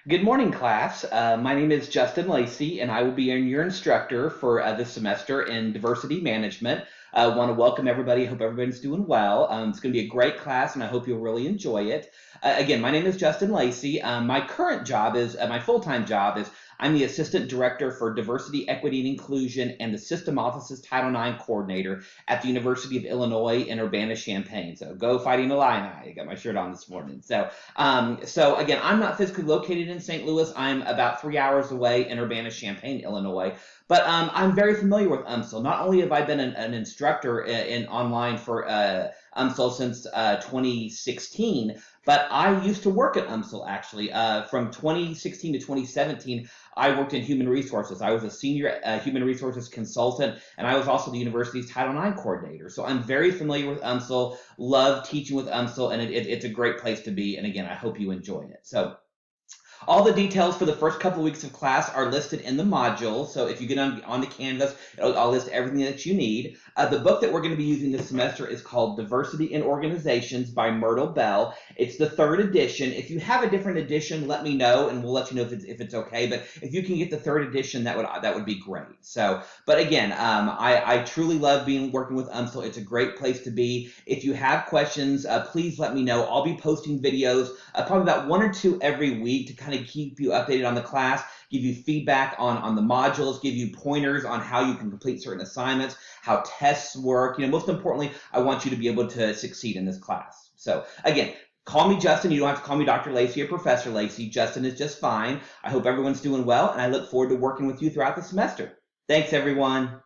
Good morning, class. My name is Justin Lacey, and I will be your instructor for this semester in diversity management. I want to welcome everybody. Hope everybody's doing well. It's going to be a great class, and I hope you'll really enjoy it. Again, my name is Justin Lacey. My current job is my full-time job is I'm the Assistant Director for Diversity, Equity, and Inclusion and the System Office's Title IX Coordinator at the University of Illinois in Urbana-Champaign. So go Fighting Illini. I got my shirt on this morning. So again, I'm not physically located in St. Louis. I'm about 3 hours away in Urbana-Champaign, Illinois. But I'm very familiar with UMSL. Not only have I been an instructor in online for UMSL since 2016, but I used to work at UMSL actually. From 2016 to 2017, I worked in human resources. I was a senior human resources consultant, and I was also the university's Title IX coordinator. So I'm very familiar with UMSL, love teaching with UMSL, and it's a great place to be. And again, I hope you enjoy it. So all the details for the first couple of weeks of class are listed in the module. So if you get on the Canvas, I'll list everything that you need. The book that we're going to be using this semester is called Diversity in Organizations by Myrtle Bell. It's the third edition. If you have a different edition, let me know, and we'll let you know if it's okay. But if you can get the third edition, that would be great. So, but again, I truly love working with UMSL. It's a great place to be. If you have questions, please let me know. I'll be posting videos, probably about 1 or 2 every week to kind of keep you updated on the class, give you feedback on the modules, give you pointers on how you can complete certain assignments, how tests work. Most importantly, I want you to be able to succeed in this class. So again, call me Justin. You don't have to call me Dr. Lacey or Professor Lacey. Justin is just fine. I hope everyone's doing well, and I look forward to working with you throughout the semester. Thanks, everyone.